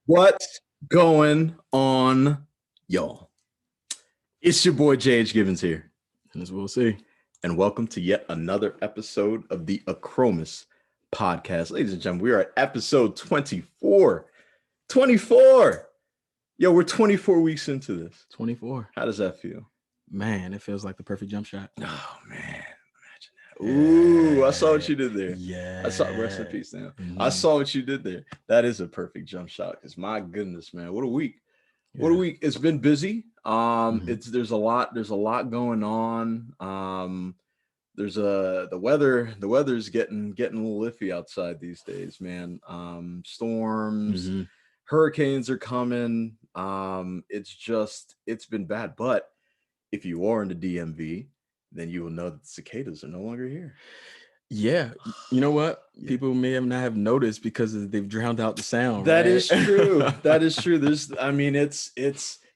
What's going on, y'all? It's your boy JH Gibbons here, As we'll see. and welcome to yet another episode of the Achromous podcast. Ladies and gentlemen, we are at episode 24. 24! Yo, we're 24 weeks into this. 24. How does that feel? Man, it feels like the perfect jump shot. Oh, man. Imagine that. Ooh, I saw what you did there. Yeah. I saw, rest in peace now. Mm-hmm. I saw what you did there. That is a perfect jump shot, because my goodness, man, what a week. Yeah. What a week. It's been busy. Mhm. There's a lot going on. The weather's getting a little iffy outside these days, man. Storms, Mhm. hurricanes are coming. It's been bad. But if you are in the DMV, then you will know that the cicadas are no longer here. Yeah. You know what? Yeah. People may not have noticed because they've drowned out the sound. That right? is true. That is true. It's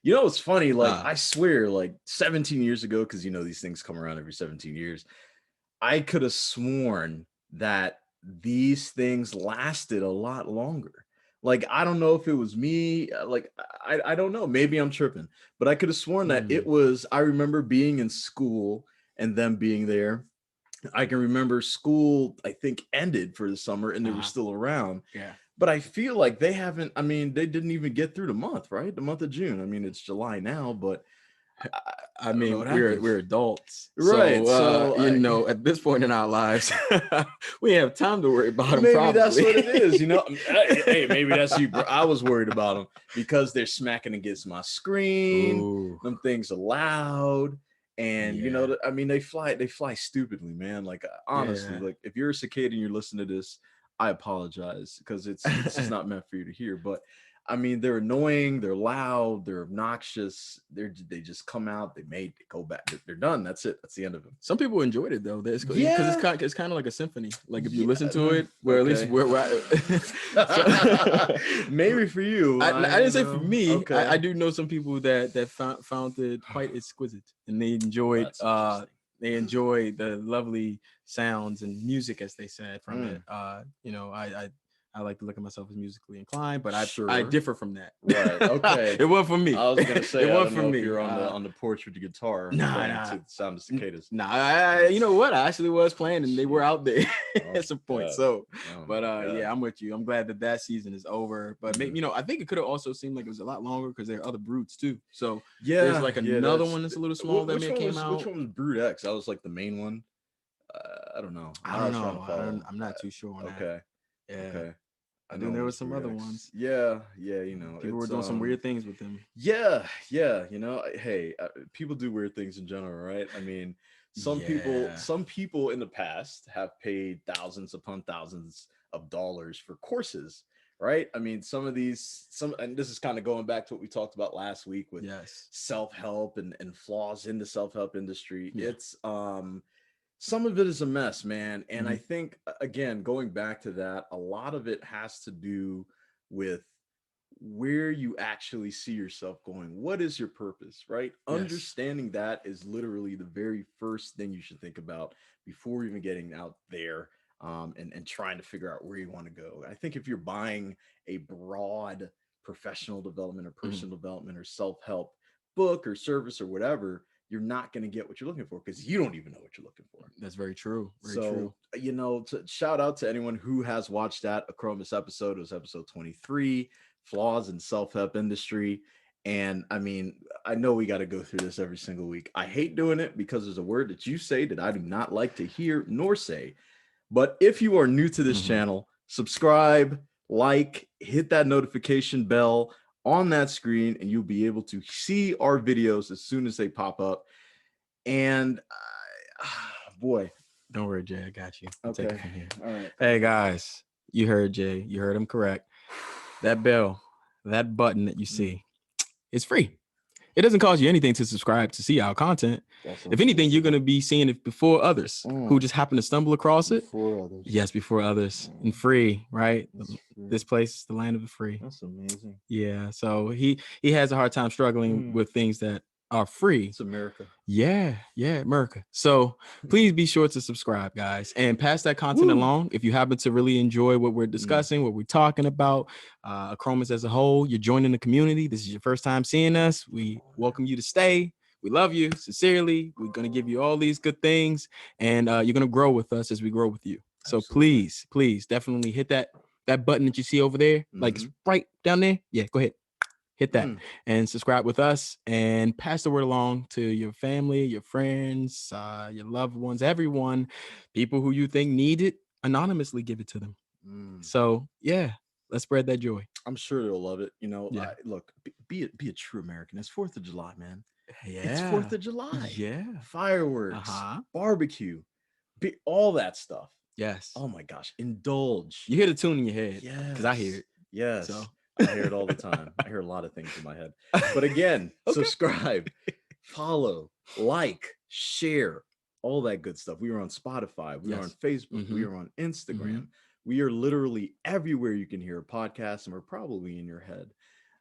you know, it's funny. Like, I swear, like 17 years ago, because these things come around every 17 years. I could have sworn that these things lasted a lot longer. Like, I don't know if it was me. Like, I don't know. Maybe I'm tripping, but I could have sworn that it was. I remember being in school and them being there. I can remember school, I think, ended for the summer and they were still around. Yeah. But I feel like they haven't, they didn't even get through the month, right? The month of June. It's July now, but I mean, we're adults. Right. So, at this point in our lives, we have time to worry about them. Maybe probably. That's what it is, Hey, maybe that's you, bro. I was worried about them because they're smacking against my screen. Ooh. Them things are loud. And they fly stupidly, man. Like, honestly, like, if you're a cicada and you're listening to this, I apologize, because it's just not meant for you to hear. But they're annoying, they're loud, they're obnoxious. They just come out, they go back, they're done. That's it. That's the end of them. Some people enjoyed it though. Because it's kind of like a symphony. Like, if you listen to it, at least maybe for you. I didn't say for me. Okay. I do know some people that found it quite exquisite, and they enjoyed the lovely sounds and music, as they said, from it. I like to look at myself as musically inclined, but I differ from that. Right. Okay. It wasn't for me. I was gonna say, it wasn't for me. You're on the porch with the guitar, to the sound of cicadas. You know what? I actually was playing, and they were out there at some point. So, yeah, I'm with you. I'm glad that season is over. But maybe, I think it could have also seemed like it was a lot longer because there are other broods too. So there's like another one that's a little small that came out. Which one was Brood X? That was like the main one. I don't know. I'm not too sure on that. Okay. Yeah. Okay. I think there was some other ones. Yeah. People were doing some weird things with them. Yeah. Hey, people do weird things in general, right? Some people in the past have paid thousands upon thousands of dollars for courses, right? Some of these, and this is kind of going back to what we talked about last week with self-help and flaws in the self-help industry. Yeah. It's some of it is a mess, man. And I think, again, going back to that, a lot of it has to do with where you actually see yourself going. What is your purpose, right? Yes. Understanding that is literally the very first thing you should think about before even getting out there and trying to figure out where you want to go. I think if you're buying a broad professional development or personal development or self-help book or service or whatever, you're not going to get what you're looking for because you don't even know what you're looking for. That's very true. True. To shout out to anyone who has watched that Achromous episode. It was episode 23, Flaws in Self-Help Industry. And I know we got to go through this every single week. I hate doing it because there's a word that you say that I do not like to hear nor say. But if you are new to this channel, subscribe, like, hit that notification bell on that screen, and you'll be able to see our videos as soon as they pop up. And boy, don't worry, Jay, I got you. Okay. Take it from here. All right. Hey guys, you heard Jay. You heard him correct. That bell, that button that you see, it's free. It doesn't cost you anything to subscribe to see our content. If anything, you're going to be seeing it before others who just happen to stumble across it. Before others. Yes, before others. And free, right? Free. This place is the land of the free. That's amazing. Yeah. So he has a hard time struggling with things that are free. It's America. Yeah, America. So please be sure to subscribe, guys, and pass that content along. If you happen to really enjoy what we're discussing, what we're talking about, Achromous as a whole, you're joining the community. This is your first time seeing us. We welcome you to stay. We love you sincerely. We're going to give you all these good things, and you're going to grow with us as we grow with you. So please definitely hit that button that you see over there. Like it's right down there. Yeah, go ahead. Hit that and subscribe with us and pass the word along to your family, your friends, your loved ones, everyone, people who you think need it. Anonymously give it to them. So yeah, let's spread that joy. I'm sure they'll love it. You know, look, be a true American. It's 4th of July, man. Yeah, it's 4th of July. Yeah, fireworks, barbecue, all that stuff. Yes. Oh my gosh, indulge. You hear the tune in your head? Yeah, because I hear it. Yes. So. I hear it all the time. I hear a lot of things in my head. But again, subscribe, follow, like, share, all that good stuff. We are on Spotify. We are on Facebook. We are on Instagram. We are literally everywhere you can hear a podcast, and we're probably in your head.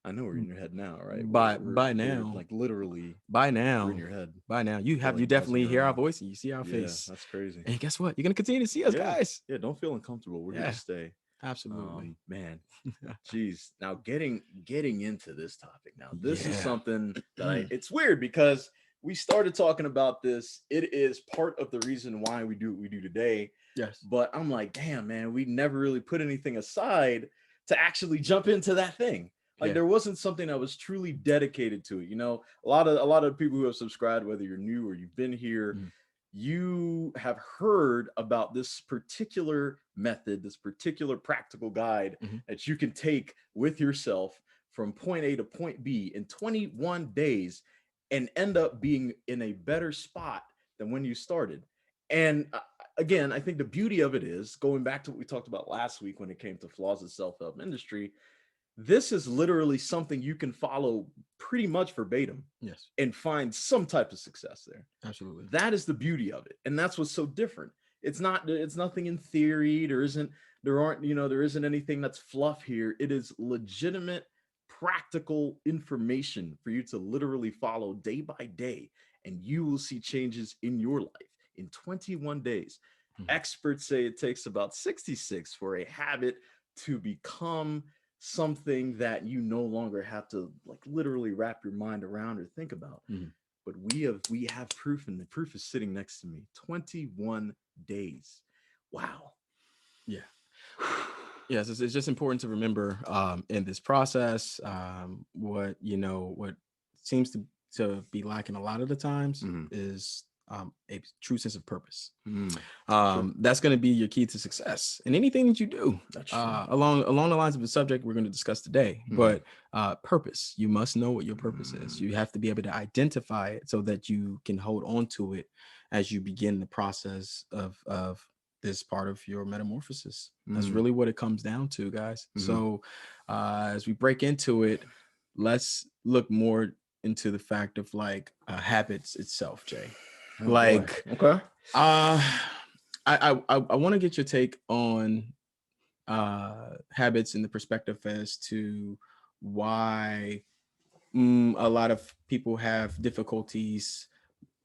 I know we're in your head now, right? By now, like literally. By now, we're in your head. By now, you definitely hear our voice and you see our face. That's crazy. And guess what? You're gonna continue to see us, guys. Yeah, don't feel uncomfortable. We're here to stay. Absolutely, man. Jeez. Now getting into this topic. Now this is something that it's weird because we started talking about this. It is part of the reason why we do what we do today. Yes. But I'm like, damn, man, we never really put anything aside to actually jump into that thing. Like there wasn't something that was truly dedicated to it. You know, a lot of people who have subscribed, whether you're new or you've been here, you have heard about this particular method, this particular practical guide that you can take with yourself from point A to point B in 21 days and end up being in a better spot than when you started. And again, I think the beauty of it is, going back to what we talked about last week when it came to flaws of self-help industry, this is literally something you can follow pretty much verbatim. Yes. And find some type of success there. Absolutely. That is the beauty of it. And that's what's so different. It's nothing in theory. There isn't anything that's fluff here. It is legitimate, practical information for you to literally follow day by day. And you will see changes in your life in 21 days. Experts say it takes about 66 for a habit to become something that you no longer have to like literally wrap your mind around or think about. But we have proof, and the proof is sitting next to me. 21 days. Wow. Yeah. Yes, it's just important to remember in this process, what seems to be lacking a lot of the times is a true sense of purpose. That's going to be your key to success in anything that you do. Along the lines of the subject we're going to discuss today. But purpose, you must know what your purpose is. You have to be able to identify it so that you can hold on to it as you begin the process of this part of your metamorphosis. That's really what it comes down to, guys. So as we break into it, let's look more into the fact of like habits itself, Jay. I want to get your take on habits in the perspective as to why a lot of people have difficulties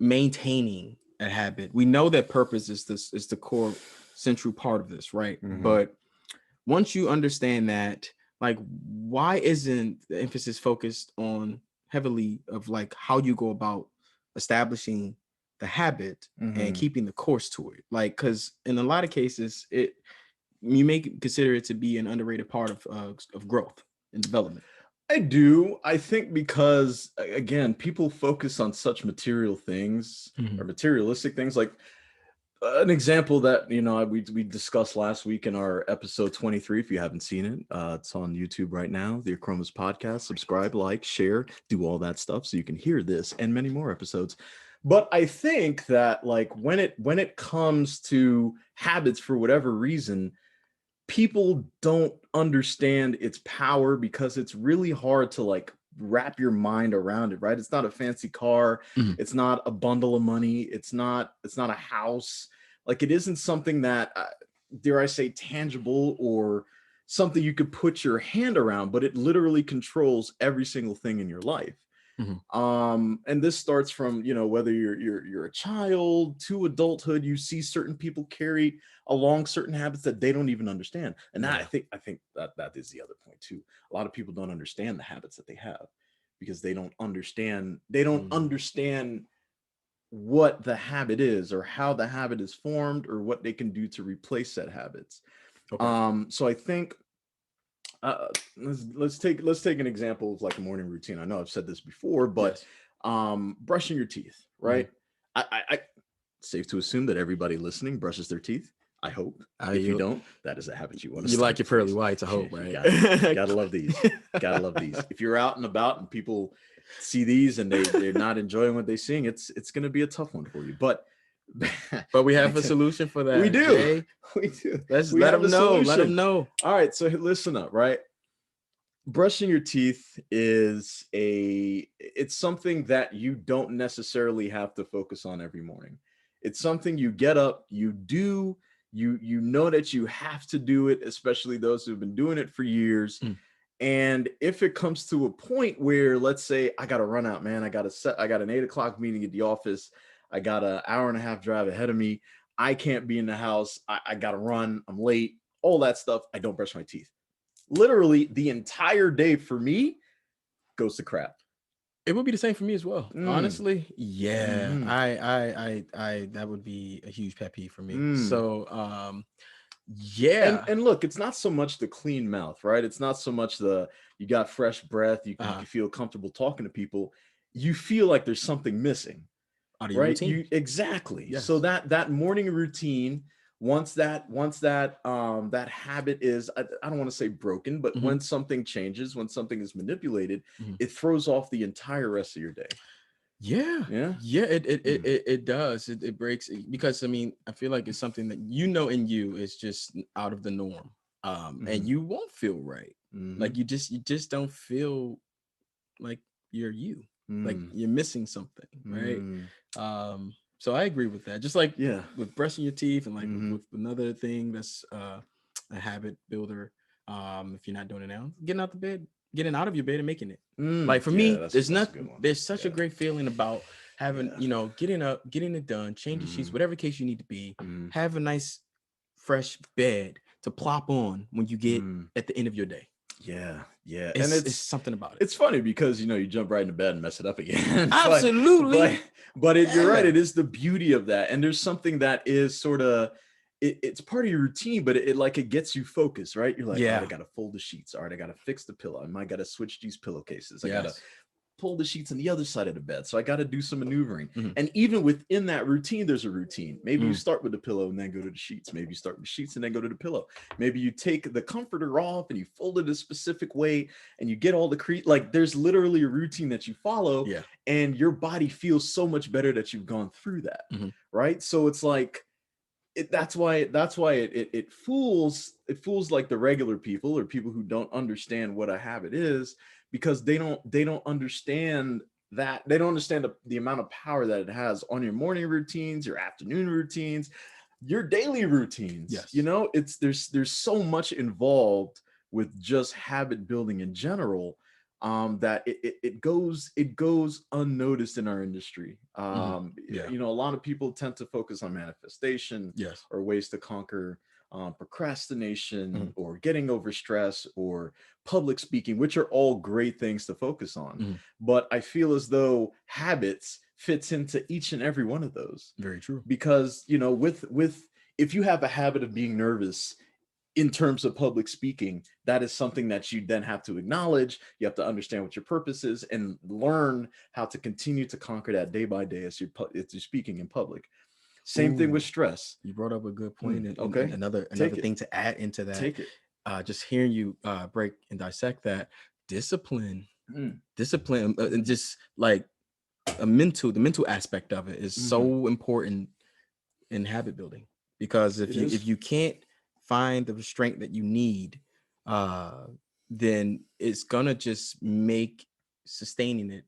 maintaining a habit. We know that purpose is the core central part of this, right? But once you understand that, like, why isn't the emphasis focused on heavily of like how you go about establishing the habit and keeping the course to it? Like, because in a lot of cases, you may consider it to be an underrated part of growth and development. I do. I think because, again, people focus on such material things or materialistic things. Like an example that, we discussed last week in our episode 23. If you haven't seen it, it's on YouTube right now, the Achromous podcast. Subscribe, like, share, do all that stuff so you can hear this and many more episodes. But I think that like when it comes to habits, for whatever reason, people don't understand its power because it's really hard to like wrap your mind around it, right? It's not a fancy car. It's not a bundle of money. It's not a house. Like it isn't something that, dare I say, tangible or something you could put your hand around, but it literally controls every single thing in your life. And this starts from, you know, whether you're a child to adulthood, you see certain people carry along certain habits that they don't even understand. And that, I think that is the other point too. A lot of people don't understand the habits that they have because they don't understand what the habit is or how the habit is formed or what they can do to replace said habits. So I think let's take an example of like a morning routine. I know I've said this before, but brushing your teeth, right? I safe to assume that everybody listening brushes their teeth. I hope. If you don't, that is a habit you want to. You like your pearly whites, I hope, right? Gotta love these. Gotta love these. If you're out and about and people see these and they're not enjoying what they're seeing, it's gonna be a tough one for you. But we have a solution for that. We do. Jay. We do. Let's let them know. Let them know. All right. So listen up, right? Brushing your teeth it's something that you don't necessarily have to focus on every morning. It's something you get up, you do, you know that you have to do it, especially those who've been doing it for years. And if it comes to a point where, let's say, I got to run out, man, I got an 8 o'clock meeting at the office. I got an hour and a half drive ahead of me. I can't be in the house. I got to run. I'm late. All that stuff. I don't brush my teeth. Literally, the entire day for me goes to crap. It would be the same for me as well. Honestly, yeah. I that would be a huge pet peeve for me. So, yeah. And look, it's not so much the clean mouth, right? It's not so much you got fresh breath. You feel comfortable talking to people. You feel like there's something missing. Out of your routine. Exactly. Yes. So that morning routine, once that habit is, I don't want to say broken, but when something changes, when something is manipulated, it throws off the entire rest of your day. Yeah. It does. It breaks, because I mean, I feel like it's something that in you is just out of the norm, and you won't feel right. Like you just don't feel like you're you. Like you're missing something, right? So I agree with that. Just like with brushing your teeth, and like with another thing that's a habit builder. If you're not doing it now, getting out of your bed and making it. Like for me, there's such a great feeling about having, getting up, getting it done, changing sheets, whatever case you need to be, have a nice fresh bed to plop on when you get at the end of your day. Yeah. And it's something about it. It's funny because, you jump right into bed and mess it up again. Absolutely. But you're right. It is the beauty of that. And there's something that is sort of, it's part of your routine, but it gets you focused, right? You're like, I got to fold the sheets. All right, I got to fix the pillow. I might got to switch these pillowcases. I got to pull the sheets on the other side of the bed. So I got to do some maneuvering. And even within that routine, there's a routine. Maybe you start with the pillow and then go to the sheets. Maybe you start with the sheets and then go to the pillow. Maybe you take the comforter off and you fold it a specific way and you get all the like there's literally a routine that you follow, and your body feels so much better that you've gone through that. Right. So it's like, that's why it fools like the regular people or people who don't understand what a habit is, because they don't understand that. They don't understand the amount of power that it has on your morning routines, your afternoon routines, your daily routines. There's so much involved with just habit building in general, that it goes unnoticed in our industry. A lot of people tend to focus on manifestation, or ways to conquer procrastination, or getting over stress, or public speaking, which are all great things to focus on. But I feel as though habits fits into each and every one of those. Very true. Because with if you have a habit of being nervous in terms of public speaking, that is something that you then have to acknowledge. You have to understand what your purpose is and learn how to continue to conquer that day by day as you're speaking in public. Same thing with stress. You brought up a good point. And another thing to add into that. Take it. Just hearing you break and dissect that, discipline, and just like the mental aspect of it is so important in habit building, because if you can't find the restraint that you need, then it's gonna just make sustaining it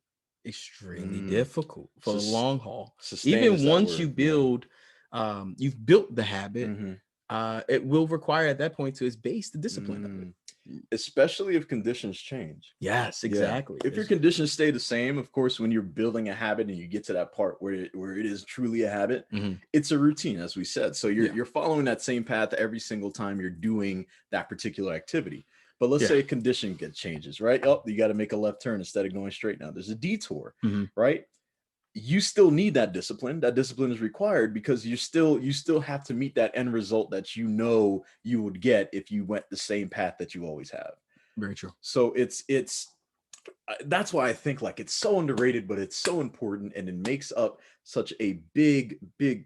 extremely difficult for the long haul. Even once you build, you've built the habit, it will require at that point to its base the discipline of it. especially if conditions change. Yes, exactly. If your conditions stay the same, of course, when you're building a habit and you get to that part where it is truly a habit, it's a routine, as we said. So you're following that same path every single time you're doing that particular activity. But let's say a condition changes, right? Oh, you got to make a left turn instead of going straight now. There's a detour, right? You still need that discipline. That discipline is required because you still have to meet that end result that you know you would get if you went the same path that you always have. Very true. So it's that's why I think like it's so underrated, but it's so important, and it makes up such a big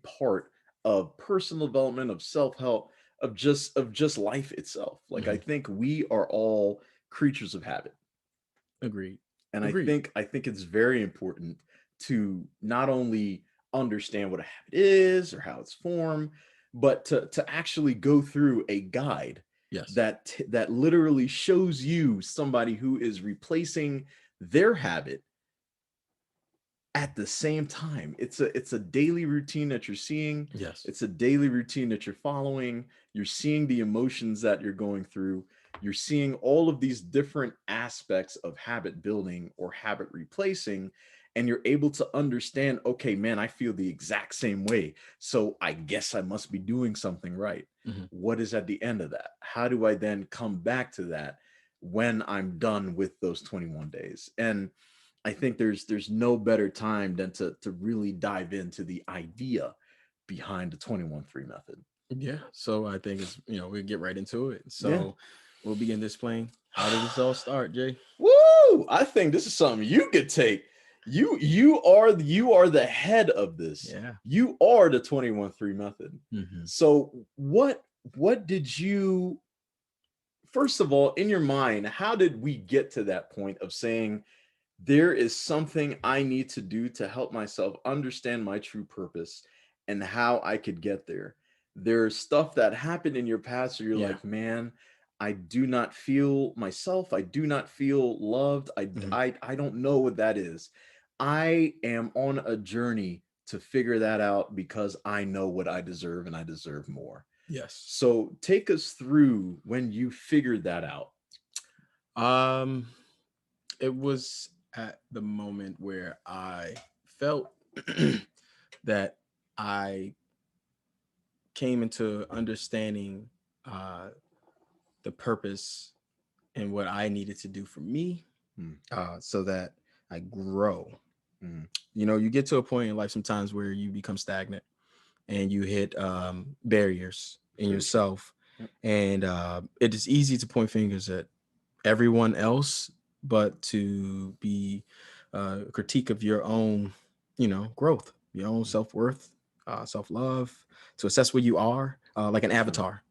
part of personal development, of self-help, of just life itself. Like I think we are all creatures of habit. Agreed. And I think it's very important to not only understand what a habit is or how it's formed, but to actually go through a guide that literally shows you somebody who is replacing their habit at the same time. It's a daily routine that you're seeing. Yes. It's a daily routine that you're following. You're seeing the emotions that you're going through. You're seeing all of these different aspects of habit building or habit replacing, and you're able to understand, okay, man, I feel the exact same way. So I guess I must be doing something right. What is at the end of that? How do I then come back to that when I'm done with those 21 days? And I think there's no better time than to really dive into the idea behind the 21-3 method. Yeah. So I think it's, we'll get right into it. So we'll begin displaying. How did this all start, Jay? Woo! I think this is something you could take. You are the head of this. Yeah. You are the 21-3 method. So what did you, first of all, in your mind, how did we get to that point of saying there is something I need to do to help myself understand my true purpose and how I could get there? There's stuff that happened in your past where you're like, man, I do not feel myself. I do not feel loved. I don't know what that is. I am on a journey to figure that out because I know what I deserve, and I deserve more. Yes. So take us through when you figured that out. It was at the moment where I felt that I came into understanding the purpose and what I needed to do for me, so that I grow. You get to a point in life sometimes where you become stagnant and you hit barriers in yourself, and it is easy to point fingers at everyone else, but to be a critique of your own, growth, your own self-worth, self-love, to assess where you are, like an avatar,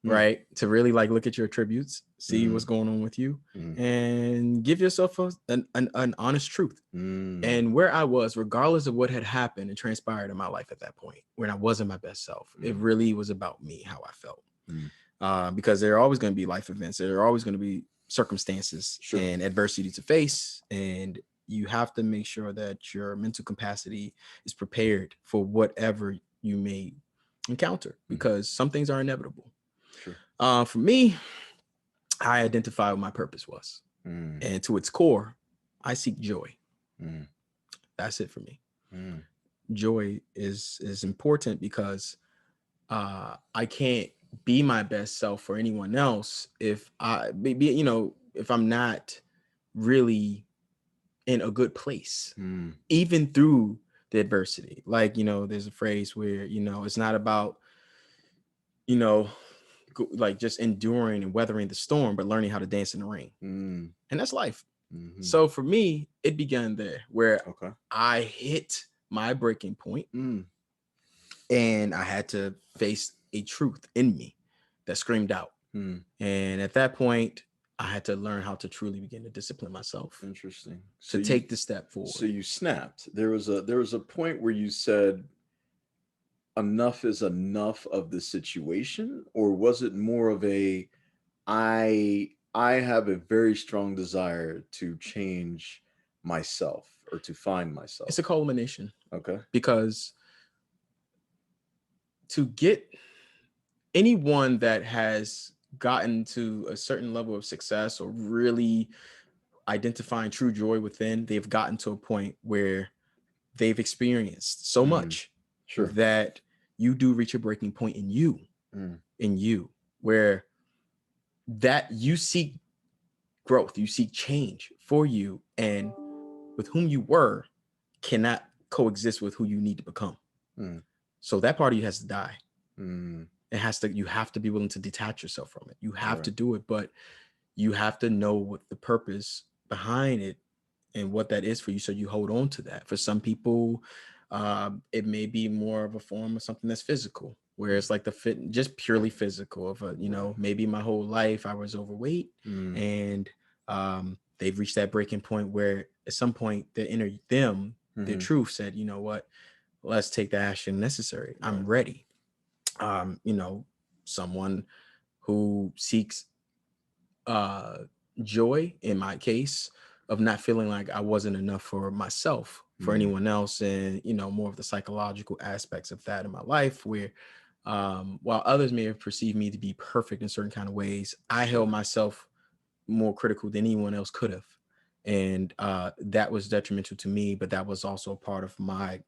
right? To really like look at your attributes, see what's going on with you, and give yourself an honest truth. And where I was, regardless of what had happened and transpired in my life at that point, when I wasn't my best self, it really was about me, how I felt. Because there are always going to be life events. There are always going to be circumstances and adversity to face. And you have to make sure that your mental capacity is prepared for whatever you may encounter, because some things are inevitable. For me, I identified what my purpose was. And to its core, I seek joy. That's it for me. Joy is important because I can't be my best self for anyone else if if I'm not really in a good place, even through the adversity. Like, there's a phrase where, it's not about, like just enduring and weathering the storm, but learning how to dance in the rain. And that's life. So for me, it began there where I hit my breaking point, and I had to face a truth in me that screamed out. And at that point, I had to learn how to truly begin to discipline myself. Interesting. To take the step forward. So you snapped. There was a point where you said, enough is enough of the situation, or was it more of a, I have a very strong desire to change myself or to find myself? It's a culmination. Okay. Because to get anyone that has gotten to a certain level of success or really identifying true joy within, they've gotten to a point where they've experienced so much that you do reach a breaking point in you, where that you seek growth, you seek change for you, and with whom you were cannot coexist with who you need to become. So that part of you has to die. It has to, you have to be willing to detach yourself from it. You have to do it, but you have to know what the purpose behind it and what that is for you, so you hold on to that. For some people, it may be more of a form of something that's physical, where it's like the fit, just purely physical. Of a, you know, maybe my whole life I was overweight, and they've reached that breaking point where at some point the inner them, their truth said, you know what, let's take the action necessary. I'm ready. You know, someone who seeks joy, in my case, of not feeling like I wasn't enough for myself, for anyone else, and, you know, more of the psychological aspects of that in my life, where while others may have perceived me to be perfect in certain kind of ways, I held myself more critical than anyone else could have. And that was detrimental to me, but that was also a part of my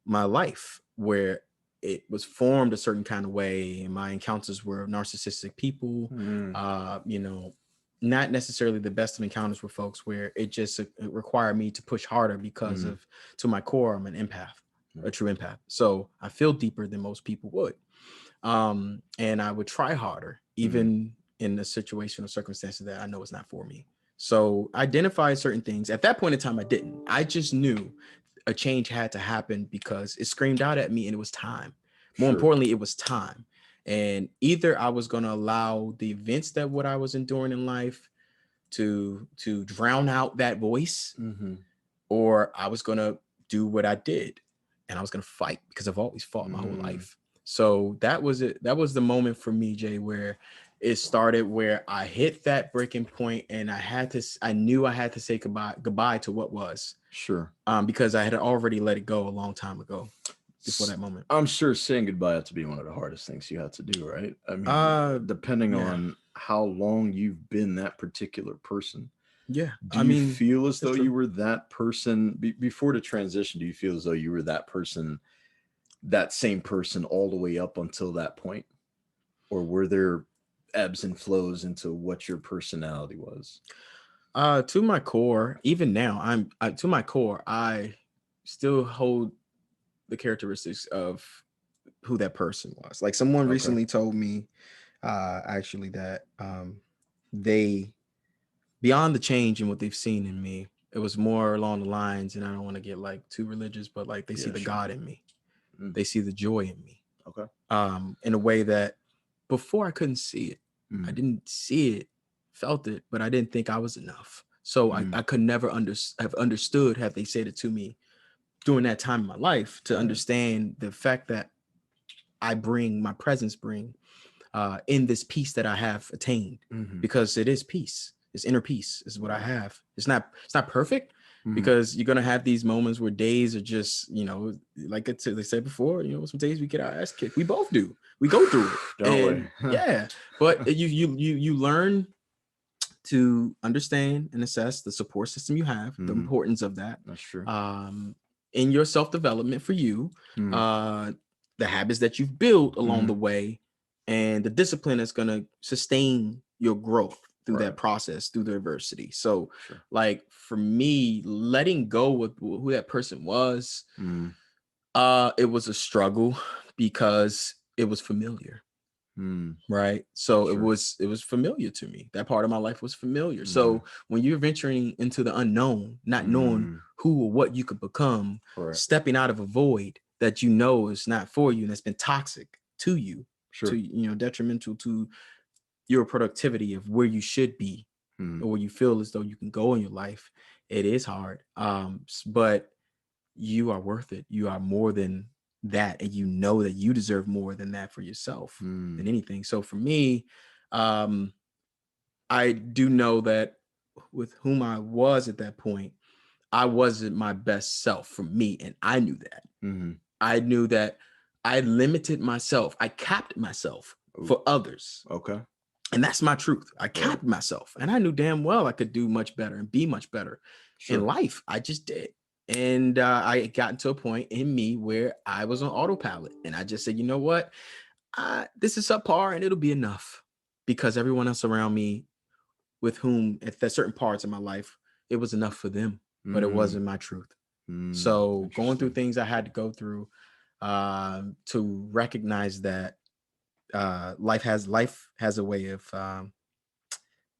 life, where it was formed a certain kind of way, and my encounters were narcissistic people, you know, not necessarily the best of encounters with folks, where it just it required me to push harder because of, to my core, I'm an empath, a true empath. So I feel deeper than most people would. And I would try harder, even in a situation or circumstances that I know is not for me. So identify certain things. At that point in time, I didn't. I just knew a change had to happen because it screamed out at me, and it was time. More importantly, it was time. And either I was going to allow the events that what I was enduring in life to drown out that voice, or I was going to do what I did, and I was going to fight, because I've always fought my whole life. So that was it. That was the moment for me, Jay, where it started, where I hit that breaking point, and I knew I had to say goodbye to what was. Because I had already let it go a long time ago before that moment. I'm sure saying goodbye had to be one of the hardest things you had to do, right? I mean, depending on how long you've been that particular person. Yeah. Do you feel as though you were that person before the transition? Do you feel as though you were that person, that same person all the way up until that point? Or were there ebbs and flows into what your personality was? To my core, even now, to my core, I still hold the characteristics of who that person was. Like, someone recently told me, actually, that they, beyond the change in what they've seen in me, it was more along the lines, and I don't want to get like too religious, but like, they see the God in me. They see the joy in me. In a way that before I couldn't see it. I didn't see it, felt it, but I didn't think I was enough. So I could never have understood, had they said it to me during that time in my life, to understand the fact that my presence bring in this peace that I have attained, because it is peace. It's inner peace is what I have. It's not perfect, because you're going to have these moments where days are just, you know, like they said before, you know, some days we get our ass kicked. We both do. We go through it. And yeah, but you learn to understand and assess the support system you have, the importance of that. That's true. In your self-development for you, the habits that you've built along the way, and the discipline that's going to sustain your growth through that process, through the adversity. So like, for me, letting go with who that person was, it was a struggle, because it was familiar. Right. So it was familiar to me. That part of my life was familiar. So when you're venturing into the unknown, not knowing who or what you could become, stepping out of a void that you know is not for you, and that's been toxic to you, to, you know, detrimental to your productivity of where you should be, or where you feel as though you can go in your life, it is hard. But you are worth it. You are more than that, and you know that you deserve more than that for yourself than anything. So for me, I do know that with whom I was at that point, I wasn't my best self for me, and I knew that. I knew that I limited myself. I capped myself for others. Okay. And that's my truth. I capped myself, and I knew damn well I could do much better and be much better in life. I just did. And I got to a point in me where I was on autopilot, and I just said, you know what? This is subpar, and it'll be enough, because everyone else around me, with whom at certain parts of my life, it was enough for them, but it wasn't my truth. So going through things I had to go through to recognize that life has a way of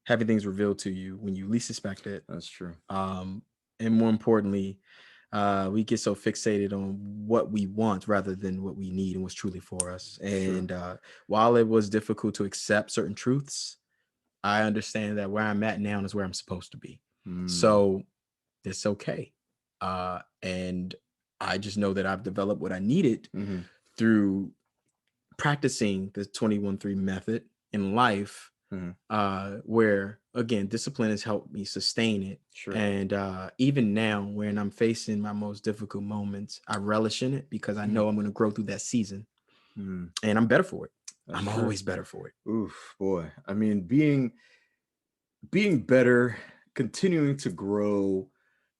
having things revealed to you when you least expect it. That's true. And more importantly, we get so fixated on what we want rather than what we need and what's truly for us. And while it was difficult to accept certain truths, I understand that where I'm at now is where I'm supposed to be. So it's okay. And I just know that I've developed what I needed through practicing the 21-3 method in life, where, again, discipline has helped me sustain it. And even now, when I'm facing my most difficult moments, I relish in it, because I know I'm going to grow through that season, and I'm better for it. I'm always better for it. Oof, boy. I mean, being better, continuing to grow,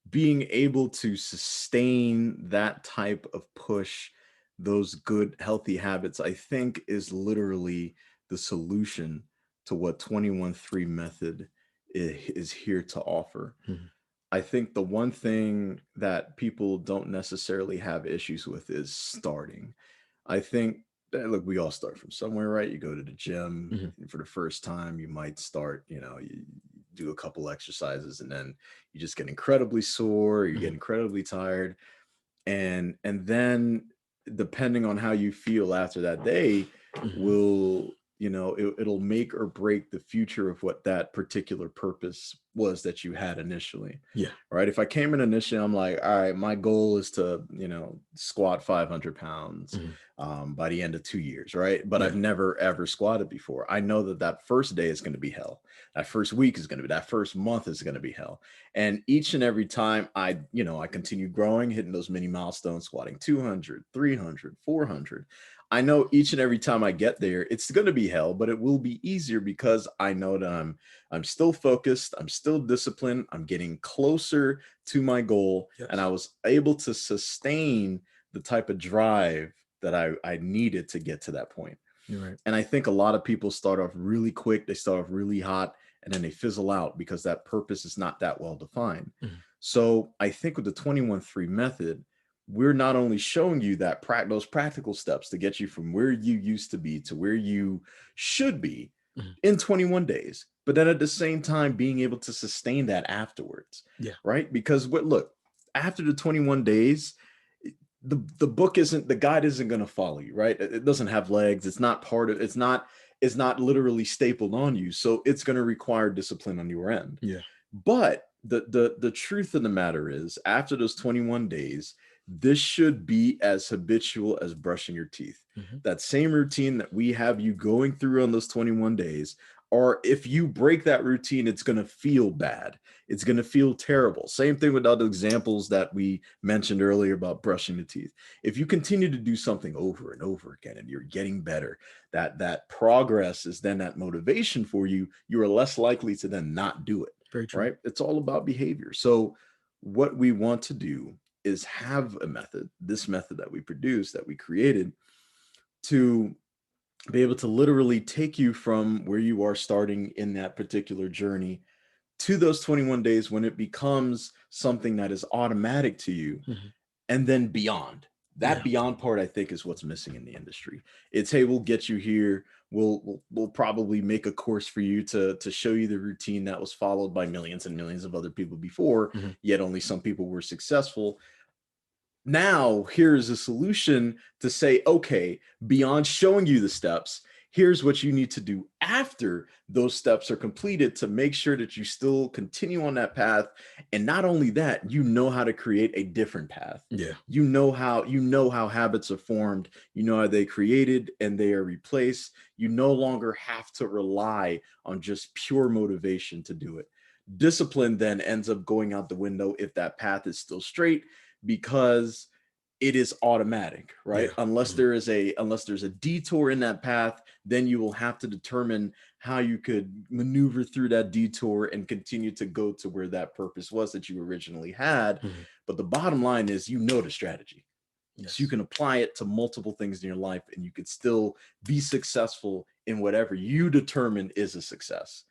being able to sustain that type of push, those good, healthy habits, I think is literally the solution to what 21-3 method is here to offer. I think the one thing that people don't necessarily have issues with is starting. I think look, we all start from somewhere, right? You go to the gym for the first time, you might start, you do a couple exercises, and then you just get incredibly sore, you get incredibly tired. And then, depending on how you feel after that day, will, it'll make or break the future of what that particular purpose was that you had initially. Right. If I came in initially, I'm like, all right, my goal is to, squat 500 pounds by the end of 2 years. Right. But I've never, ever squatted before. I know that first day is going to be hell. That first week is going to be, that first month is going to be hell. And each and every time I continue growing, hitting those mini milestones, squatting 200, 300, 400. I know each and every time I get there, it's going to be hell, but it will be easier, because I know that I'm still focused. I'm still disciplined. I'm getting closer to my goal. And I was able to sustain the type of drive that I needed to get to that point. You're right. And I think a lot of people start off really quick. They start off really hot, and then they fizzle out because that purpose is not that well defined. So I think with the 21-3 method, we're not only showing you that those practical steps to get you from where you used to be to where you should be in 21 days, but then at the same time being able to sustain that afterwards. Right? Because look, after the 21 days, the book isn't, the guide isn't going to follow you, right? It doesn't have legs. It's not part of, it's not literally stapled on you. So it's going to require discipline on your end. But the truth of the matter is, after those 21 days, this should be as habitual as brushing your teeth. That same routine that we have you going through on those 21 days, or if you break that routine, it's going to feel bad. It's going to feel terrible. Same thing with other examples that we mentioned earlier about brushing the teeth. If you continue to do something over and over again and you're getting better, that progress is then that motivation for you. You are less likely to then not do it. Very true. Right? It's all about behavior. So what we want to do is have a method, this method that we produced, that we created, to be able to literally take you from where you are starting in that particular journey to those 21 days, when it becomes something that is automatic to you, and then beyond. That beyond part, I think, is what's missing in the industry. It's, hey, we'll get you here. We'll probably make a course for you to show you the routine that was followed by millions and millions of other people before, yet only some people were successful. Now, here's a solution to say, okay, beyond showing you the steps, here's what you need to do after those steps are completed to make sure that you still continue on that path. And not only that, you know how to create a different path. You know how habits are formed. You know how they created and they are replaced. You no longer have to rely on just pure motivation to do it. Discipline then ends up going out the window if that path is still straight, because it is automatic, right? Yeah. Unless there's a detour in that path, then you will have to determine how you could maneuver through that detour and continue to go to where that purpose was that you originally had. But the bottom line is, the strategy. Yes. So you can apply it to multiple things in your life, and you could still be successful in whatever you determine is a success.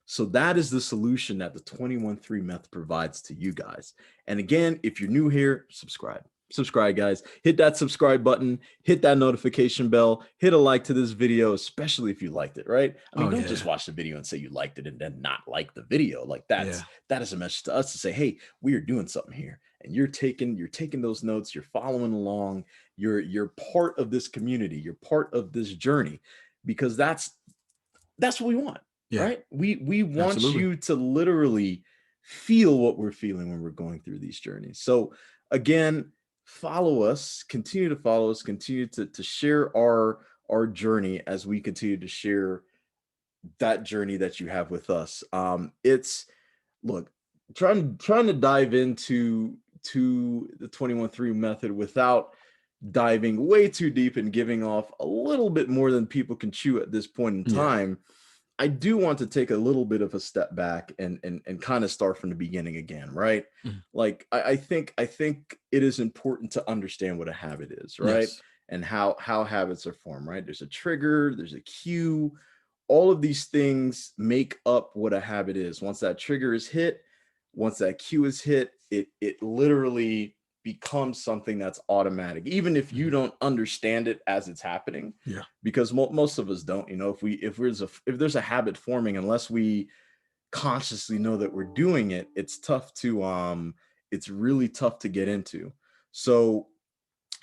So that is the solution that the 21-3 method provides to you guys. And again, if you're new here, subscribe, guys. Hit that subscribe button, hit that notification bell, hit a like to this video, especially if you liked it, right? I mean, don't just watch the video and say you liked it and then not like the video. Like that is a message to us to say, hey, we are doing something here. And you're taking those notes, you're following along, you're part of this community, you're part of this journey, because that's what we want. Right? We want you to literally feel what we're feeling when we're going through these journeys. So again, follow us, continue to follow us, continue to share our journey as we continue to share that journey that you have with us. It's trying to dive into the 21-3 method without diving way too deep and giving off a little bit more than people can chew at this point in time. I do want to take a little bit of a step back and kind of start from the beginning again, right? Like I think it is important to understand what a habit is, right? And how habits are formed, right? There's a trigger, there's a cue. All of these things make up what a habit is. Once that trigger is hit, once that cue is hit, it literally becomes something that's automatic, even if you don't understand it as it's happening. Because most of us don't. If there's a habit forming, unless we consciously know that we're doing it, it's really tough to get into. So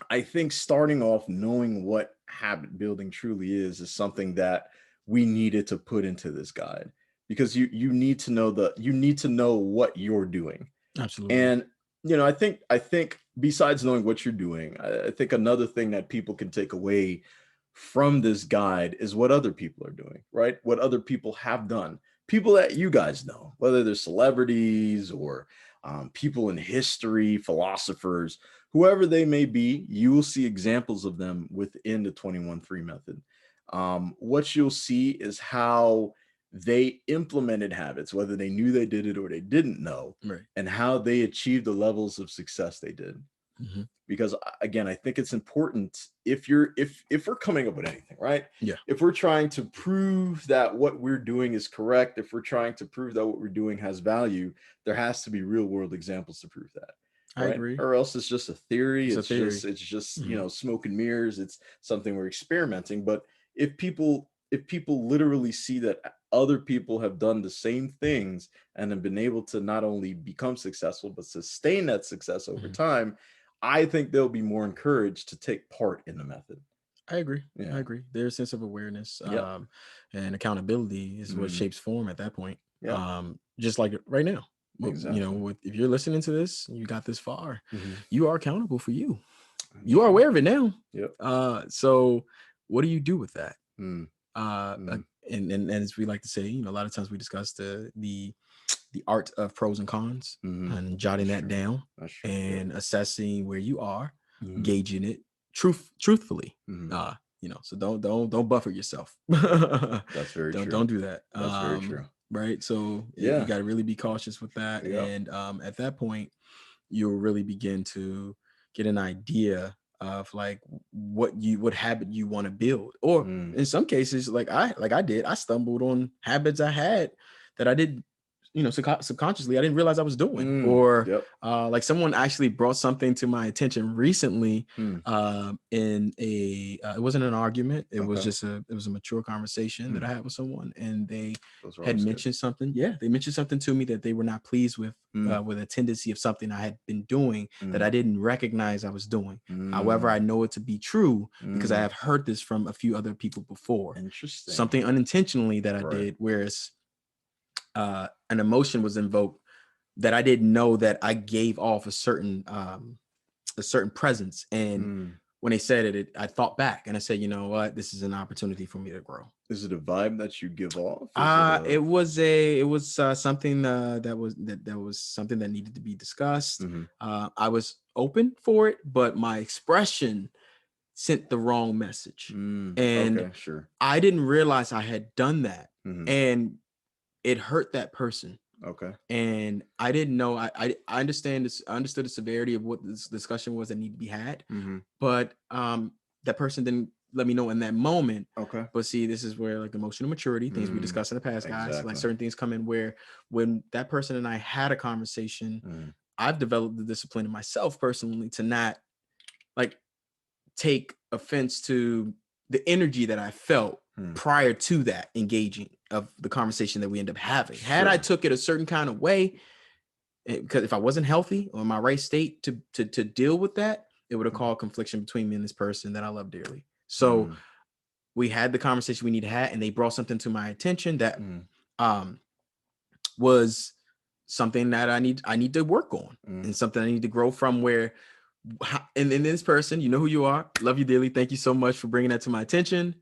I think starting off knowing what habit building truly is something that we needed to put into this guide, because you need to know what you're doing. Absolutely. And I think besides knowing what you're doing, I think another thing that people can take away from this guide is what other people are doing, right? What other people have done. People that you guys know, whether they're celebrities or people in history, philosophers, whoever they may be, you will see examples of them within the 21-3 method. What you'll see is how they implemented habits, whether they knew they did it or they didn't know, and how they achieved the levels of success they did. Because again, I think it's important if we're coming up with anything, right? If we're trying to prove that what we're doing is correct, if we're trying to prove that what we're doing has value, there has to be real world examples to prove that. Right? I agree. Or else it's just a theory. It's just smoke and mirrors. It's something we're experimenting. But if people literally see that other people have done the same things and have been able to not only become successful, but sustain that success over time, I think they'll be more encouraged to take part in the method. I agree. I agree. Their sense of awareness and accountability is what shapes form at that point. Just like right now. Exactly. If you're listening to this, you got this far, you are accountable for you. You are aware of it now. So what do you do with that? And as we like to say, a lot of times we discuss the art of pros and cons and jotting that down and assessing where you are, gauging it truthfully. So don't buffer yourself. That's very true. Don't do that. That's very true. Right. So you got to really be cautious with that. And at that point, you'll really begin to get an idea of like what habit you want to build. Or in some cases, like I did, I stumbled on habits I had that I did, subconsciously, I didn't realize I was doing. Or like someone actually brought something to my attention recently in it wasn't an argument. It was just it was a mature conversation that I had with someone, and they had mentioned something. Yeah, they mentioned something to me that they were not pleased with a tendency of something I had been doing that I didn't recognize I was doing. However, I know it to be true because I have heard this from a few other people before. Interesting. Something unintentionally that I did, whereas an emotion was invoked that I didn't know that I gave off a certain presence. And when they said it, I thought back and I said, you know what, this is an opportunity for me to grow. Is it a vibe that you give off? It was something that was something that needed to be discussed. I was open for it, but my expression sent the wrong message. And okay, sure. I didn't realize I had done that. Mm-hmm. And it hurt that person. Okay. And I didn't know. I understand this. I understood the severity of what this discussion was that needed to be had. Mm-hmm. But that person didn't let me know in that moment. Okay. But see, this is where like emotional maturity, things we discussed in the past, guys. Exactly. Like certain things come in where when that person and I had a conversation, I've developed the discipline in myself personally to not like take offense to the energy that I felt prior to that engaging of the conversation that we end up having. Had I took it a certain kind of way, because if I wasn't healthy or in my right state to deal with that, it would have caused confliction between me and this person that I love dearly. So we had the conversation we need to have, and they brought something to my attention that was something that I need to work on and something I need to grow from. Where and this person, you know who you are, love you dearly, thank you so much for bringing that to my attention,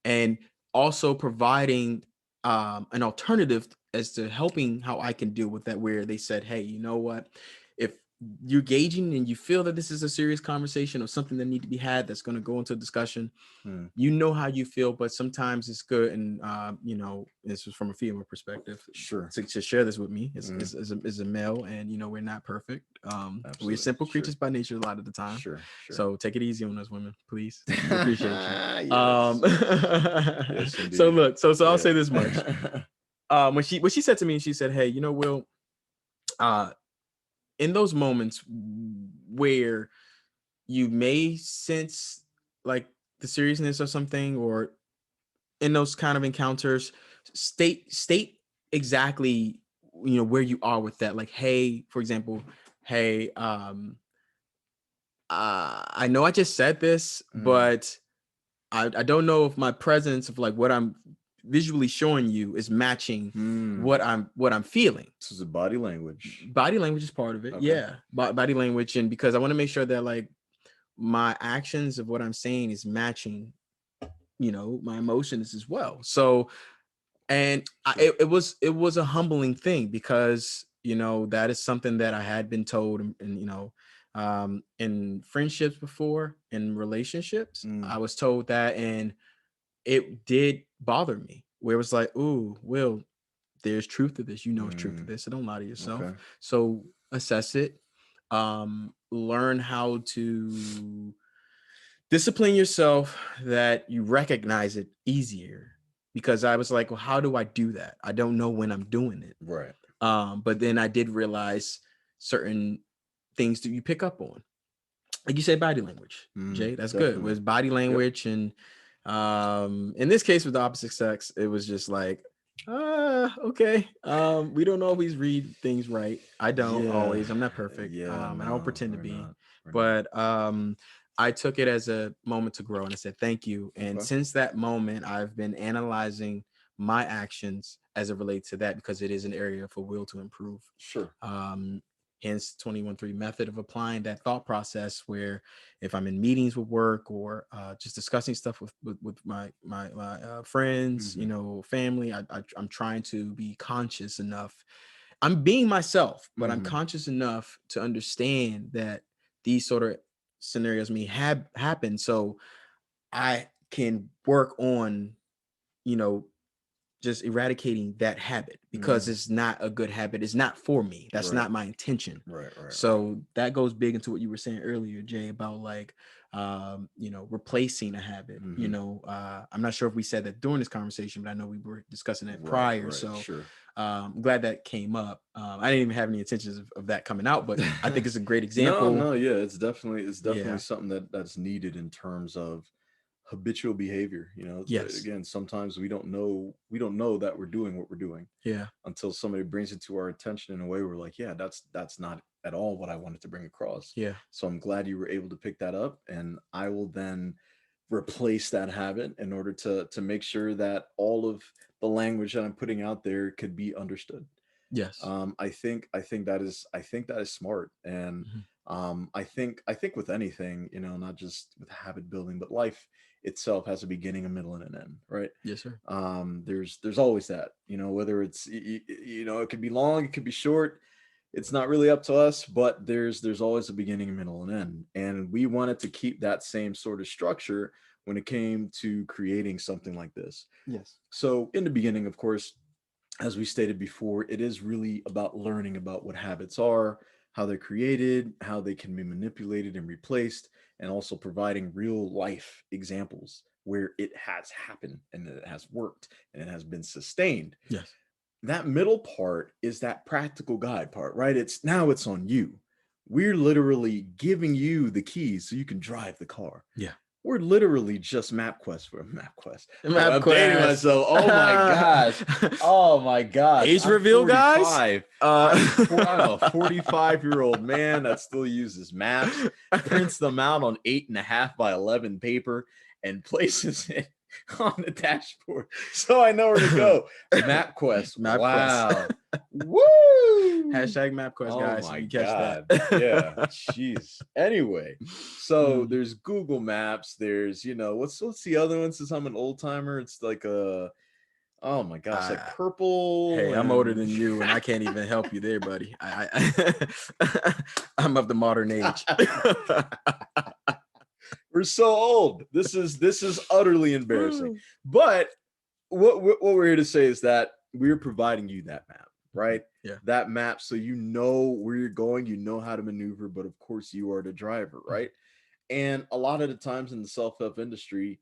and also providing an alternative as to helping how I can deal with that, where they said, hey, you know what, if you're gauging and you feel that this is a serious conversation or something that need to be had that's going to go into a discussion, you know how you feel, but sometimes it's good. And you know, this is from a female perspective, sure, to share this with me as a male, and you know, we're not perfect. We're simple creatures by nature a lot of the time. Sure. So take it easy on us women, please. We appreciate you. Yes, indeed. So look, so I'll say this much. When she said to me, she said, hey, you know, Will, in those moments where you may sense like the seriousness of something, or in those kind of encounters, state exactly, you know, where you are with that. Like, hey, for example, hey, I know I just said this, but I don't know if my presence of like what I'm visually showing you is matching what I'm feeling. This is a body language. Body language is part of it. Okay. Yeah. Body language. And because I want to make sure that like my actions of what I'm saying is matching, you know, my emotions as well. So, and it was a humbling thing, because, you know, that is something that I had been told, and you know, in friendships before, in relationships, I was told that, and it did bother me, where it was like, ooh, Will, there's truth to this. You know, it's truth to this. So don't lie to yourself. Okay. So assess it. Learn how to discipline yourself that you recognize it easier, because I was like, well, how do I do that? I don't know when I'm doing it. Right. But then I did realize certain things that you pick up on. Like you said, body language, Jay, that's definitely good. It was body language. Yep. And in this case with the opposite sex, it was just like, okay. We don't always read things right. I don't always. I'm not perfect. And I don't pretend to be. But I took it as a moment to grow, and I said, thank you. And since that moment, I've been analyzing my actions as it relates to that, because it is an area for Will to improve. Sure. Hence 21-3 method of applying that thought process, where if I'm in meetings with work, or just discussing stuff with my friends, you know, family, I'm trying to be conscious enough. I'm being myself, but I'm conscious enough to understand that these sort of scenarios may happen, so I can work on, you know, just eradicating that habit, because it's not a good habit. It's not for me. That's not my intention. Right. So that goes big into what you were saying earlier, Jay, about like, you know, replacing a habit. You know, I'm not sure if we said that during this conversation, but I know we were discussing that prior. So sure. I'm glad that came up. I didn't even have any intentions of that coming out, but I think it's a great example. No, yeah, it's definitely something that's needed in terms of habitual behavior. You know, again, sometimes we don't know that we're doing what we're doing until somebody brings it to our attention in a way we're like, yeah, that's not at all what I wanted to bring across. So I'm glad you were able to pick that up, and I will then replace that habit in order to make sure that all of the language that I'm putting out there could be understood. I think that is smart. And I think with anything, you know, not just with habit building, but life itself has a beginning, a middle, and an end, right? Yes, sir. There's always that, you know, whether it's you know, it could be long, it could be short. it's not really up to us, but there's always a beginning, a middle, and end. And we wanted to keep that same sort of structure when it came to creating something like this. Yes. So in the beginning, of course, as we stated before, it is really about learning about what habits are, how they're created, how they can be manipulated and replaced, and also providing real life examples where it has happened and it has worked and it has been sustained. Yes. That middle part is that practical guide part, right? It's on you. We're literally giving you the keys so you can drive the car. Yeah. We're literally just MapQuest for MapQuest. I'm MapQuest. dating myself. Oh my gosh. Oh my gosh. Age reveal, guys. I'm a 45-year-old man that still uses maps, prints them out on 8.5 by 11 paper, and places it on the dashboard so I know where to go. MapQuest. Wow. Woo! Hashtag MapQuest, guys. Oh my you catch God. that. Yeah. Jeez. Anyway, so there's Google Maps. There's, what's the other one? Since I'm an old timer, it's like oh my gosh, like purple. Hey, I'm older than you, and I can't even help you there, buddy. I'm of the modern age. We're so old. This is utterly embarrassing. But what we're here to say is that we're providing you that map, right? Yeah. That map, so you know where you're going, you know how to maneuver, but of course you are the driver, right? And a lot of the times in the self-help industry,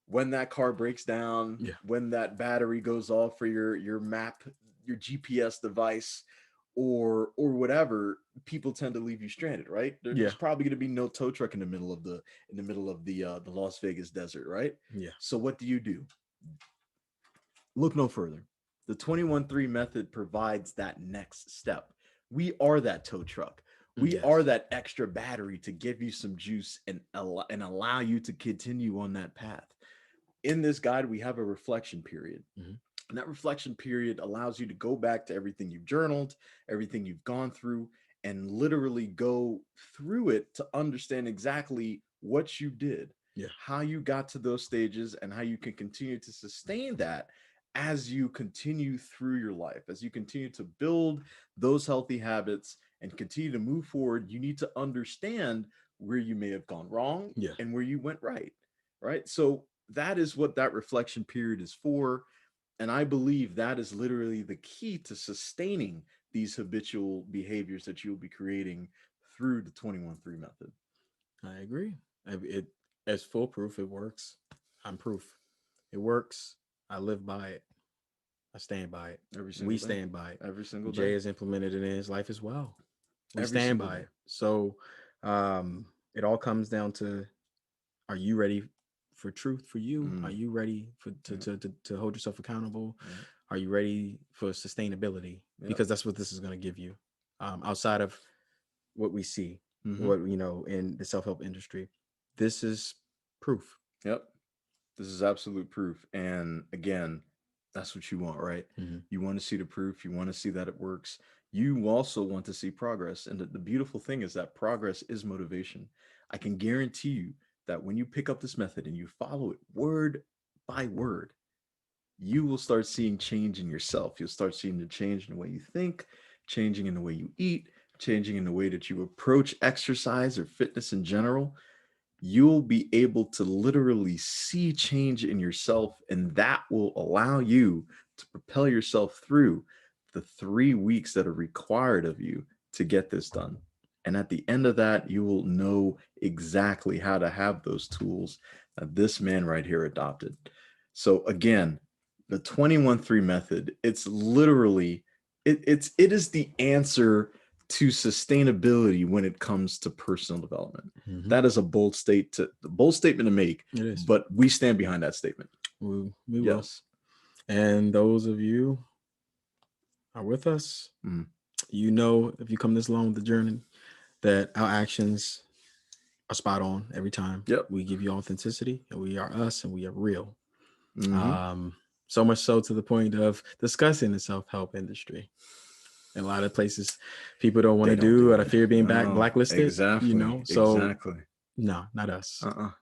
when that car breaks down, when that battery goes off for your map, your GPS device, or whatever, people tend to leave you stranded, right? There's probably going to be no tow truck in the middle of the Las Vegas desert, right? Yeah. So what do? Look no further. The 21-3 method provides that next step. We are that tow truck. We are that extra battery to give you some juice and allow you to continue on that path. In this guide, we have a reflection period. And that reflection period allows you to go back to everything you've journaled, everything you've gone through, and literally go through it to understand exactly what you did, how you got to those stages, and how you can continue to sustain that as you continue through your life, as you continue to build those healthy habits and continue to move forward. You need to understand where you may have gone wrong and where you went right, right? So that is what that reflection period is for. And I believe that is literally the key to sustaining these habitual behaviors that you'll be creating through the 21-3 method. I agree. It's foolproof. It works. I'm proof. It works. I live by it. I stand by it. We stand by it. Every single day. Jay has implemented it in his life as well. We stand by it. So it all comes down to, are you ready for truth for you? Are you ready to hold yourself accountable? Are you ready for sustainability? Because that's what this is going to give you. Outside of what we see, what in the self-help industry, this is proof. Yep. This is absolute proof. And again, that's what you want, right? You want to see the proof. You want to see that it works. You also want to see progress. And the beautiful thing is that progress is motivation. I can guarantee you that when you pick up this method and you follow it word by word, you will start seeing change in yourself. You'll start seeing the change in the way you think, changing in the way you eat, changing in the way that you approach exercise or fitness in general. You'll be able to literally see change in yourself, and that will allow you to propel yourself through the 3 weeks that are required of you to get this done. And at the end of that, you will know exactly how to have those tools that this man right here adopted. So again, the 21-3 method, it's literally, it is the answer to sustainability when it comes to personal development. That is a bold statement to make. It is. But we stand behind that statement. We will. And those of you are with us, if you come this long with the journey, that our actions are spot on every time. We give you authenticity, and we are us, and we are real. So much so to the point of discussing the self-help industry. In a lot of places, people don't want to do out of fear of being blacklisted. Exactly. So exactly. No, not us. No.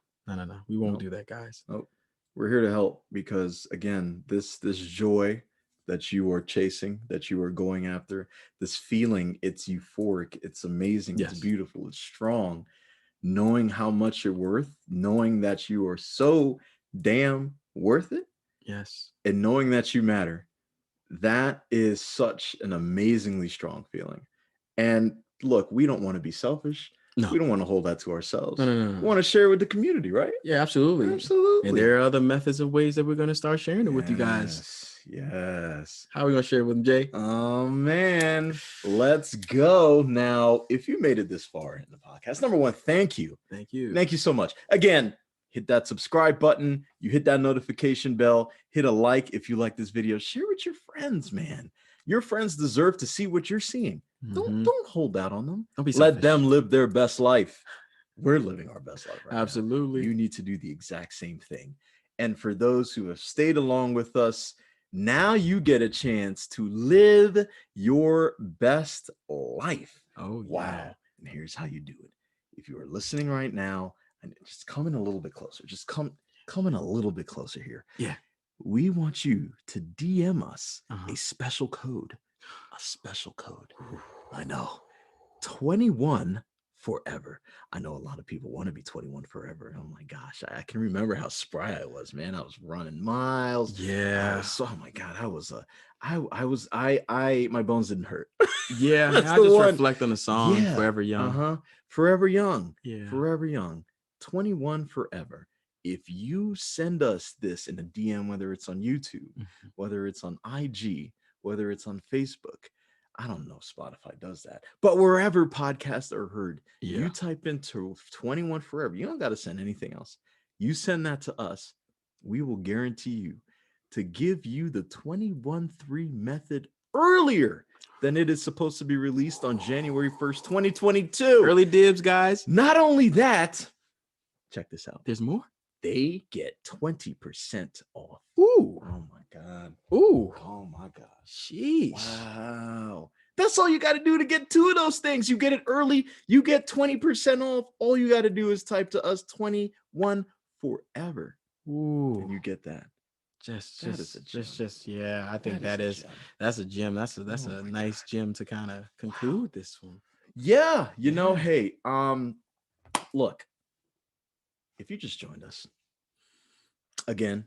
We won't do that, guys. Nope. We're here to help because, again, this joy, that you are chasing, that you are going after, this feeling, it's euphoric, it's amazing, it's beautiful, it's strong. Knowing how much you're worth, knowing that you are so damn worth it. Yes. And knowing that you matter. That is such an amazingly strong feeling. And look, we don't want to be selfish. No. We don't want to hold that to ourselves. No. We want to share it with the community, right? Yeah, absolutely. Absolutely. And there are other methods of ways that we're going to start sharing it with you guys. Yes. How are we going to share it with them, Jay? Oh, man. Let's go. Now, if you made it this far in the podcast, number one, thank you. Thank you. Thank you so much. Again, hit that subscribe button. You hit that notification bell. Hit a like if you like this video. Share with your friends, man. Your friends deserve to see what you're seeing. Don't hold that on them. Don't be selfish. Let them live their best life. We're living our best life right Absolutely. now. You need to do the exact same thing. And for those who have stayed along with us, now you get a chance to live your best life. Oh, yeah. Wow. And here's how you do it. If you are listening right now, and just come in a little bit closer. Just come in a little bit closer here. Yeah. We want you to DM us a special code. A special code. I know. 21 forever. I know a lot of people want to be 21 forever. Oh my gosh. I can remember how spry I was, man. I was running miles. Yeah. Oh my God. My bones didn't hurt. Yeah. I just reflect on the song Forever Young. Forever Young. Yeah. Forever Young. 21 forever. If you send us this in a DM, whether it's on YouTube, whether it's on IG, whether it's on Facebook, I don't know if Spotify does that, but wherever podcasts are heard, you type into 21 forever. You don't got to send anything else. You send that to us. We will guarantee you to give you the 21-3 method earlier than it is supposed to be released on January 1st, 2022. Early dibs, guys. Not only that, check this out. There's more. They get 20% off. Ooh. Oh my God. Ooh. Oh my gosh. Sheesh. Wow. That's all you got to do to get two of those things. You get it early. You get 20% off. All you got to do is type to us 21 forever. Ooh. And you get that. Yeah. I think that's a gem. That's a nice gem to kind of conclude this one. Yeah. You know, hey, look, if you just joined us, again,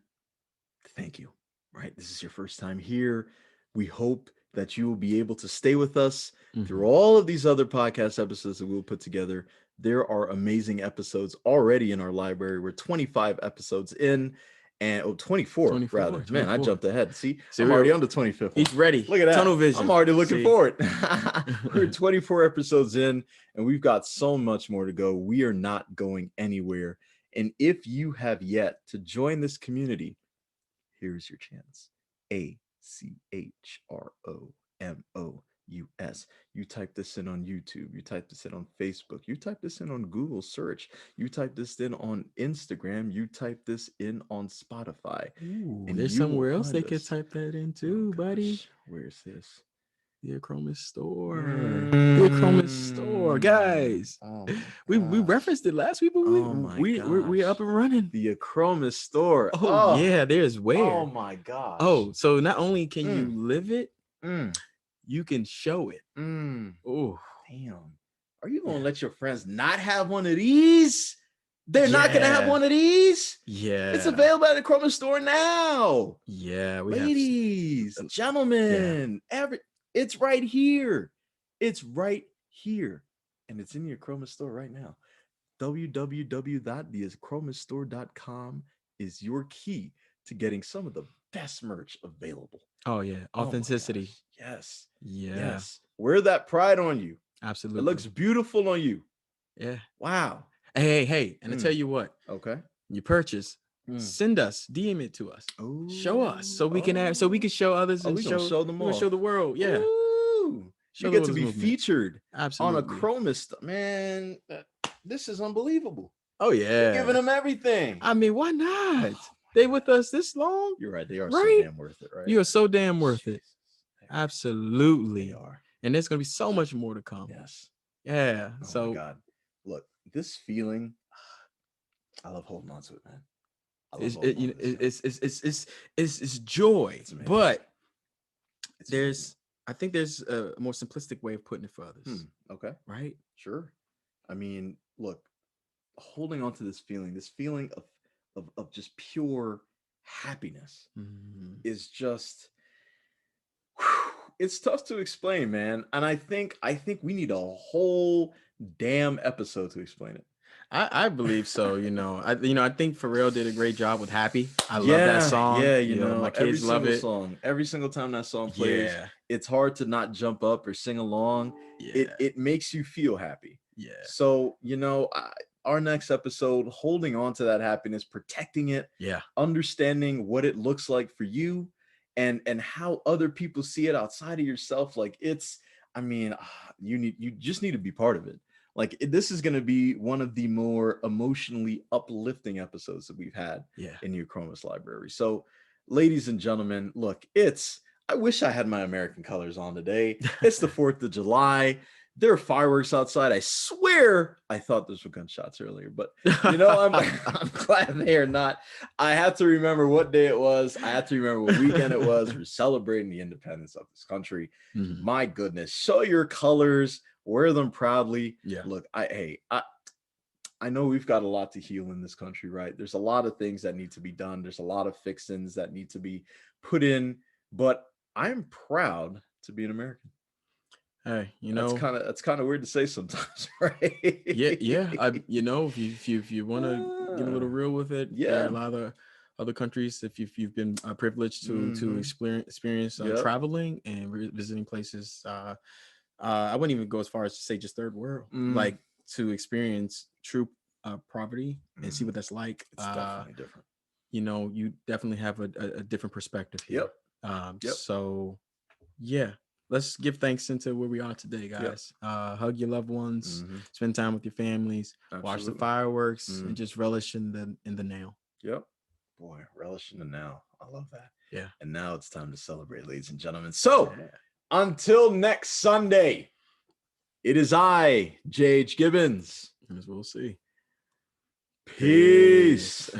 thank you, right? This is your first time here. We hope that you will be able to stay with us through all of these other podcast episodes that we'll put together. There are amazing episodes already in our library. We're 25 episodes in, and 24 rather. 24. Man, I jumped ahead. See I'm already on the 25th. He's ready. Look at that. Tunnel vision. I'm already looking forward. We're 24 episodes in, and we've got so much more to go. We are not going anywhere. And if you have yet to join this community, here's your chance. Achromous. You type this in on YouTube. You type this in on Facebook. You type this in on Google search. You type this in on Instagram. You type this in on Spotify. Ooh, and there's somewhere else they could type that in too, buddy. Where's this? The Achromous store. The Achromous store, guys. Oh we referenced it last week, but we're up and running. The Achromous store. Oh yeah, there's where. Oh my gosh. Oh, so not only can you live it, you can show it. Oh damn. Are you gonna let your friends not have one of these? They're not gonna have one of these. Yeah, it's available at the Achromous store now. Yeah, ladies, gentlemen, it's right here. It's right here. And it's in the Achromous store right now. www.theachromousstore.com is your key to getting some of the best merch available. Oh, yeah. Authenticity. Yes. Yeah. Yes. Wear that pride on you. Absolutely. It looks beautiful on you. Yeah. Wow. Hey. And I tell you what. Okay. You purchase. Send us, DM it to us. Ooh. Show us so we can have, so we can show others and show them all. We show the world. Yeah. Ooh. You get to be featured on Achromous. Man, this is unbelievable. Oh yeah. You're giving them everything. I mean, why not? They with us this long. You're right. They are so damn worth it, right? You are so damn worth it. Absolutely. They are. And there's gonna be so much more to come. Yes. Yeah. Oh my God. Look, this feeling, I love holding on to it, man. It's joy, but I think there's a more simplistic way of putting it for others. Okay. Right? Sure. I mean, look, holding on to this feeling of just pure happiness is just it's tough to explain, man. And I think we need a whole damn episode to explain it. I believe so. I think Pharrell did a great job with Happy. I love that song. Yeah, my kids love it. Every single time that song plays, it's hard to not jump up or sing along. It makes you feel happy. So, our next episode, holding on to that happiness, protecting it, understanding what it looks like for you and how other people see it outside of yourself. Like you just need to be part of it. Like this is going to be one of the more emotionally uplifting episodes that we've had in the Achromous library. So, ladies and gentlemen, look, I wish I had my American colors on today. It's the 4th of July. There are fireworks outside. I swear I thought those were gunshots earlier, but I'm glad they are not. I have to remember what day it was. I have to remember what weekend it was. We're celebrating the independence of this country. My goodness, show your colors. Wear them proudly. Look, I know we've got a lot to heal in this country, right? There's a lot of things that need to be done. There's a lot of fixings that need to be put in, but I'm proud to be an American. Hey, that's kind of weird to say sometimes, right? If you want to get a little real with it, there are a lot of other countries, if you've been privileged to experience traveling and visiting places. I wouldn't even go as far as to say just third world, like to experience true poverty and see what that's like. It's definitely different. You definitely have a different perspective here. Yep. So let's give thanks into where we are today, guys. Hug your loved ones, spend time with your families, watch the fireworks, and just relish in the now. Yep. Boy, relish in the now. I love that. Yeah. And now it's time to celebrate, ladies and gentlemen. So until next Sunday, it is I, J.H. Gibbons. As we'll see. Peace.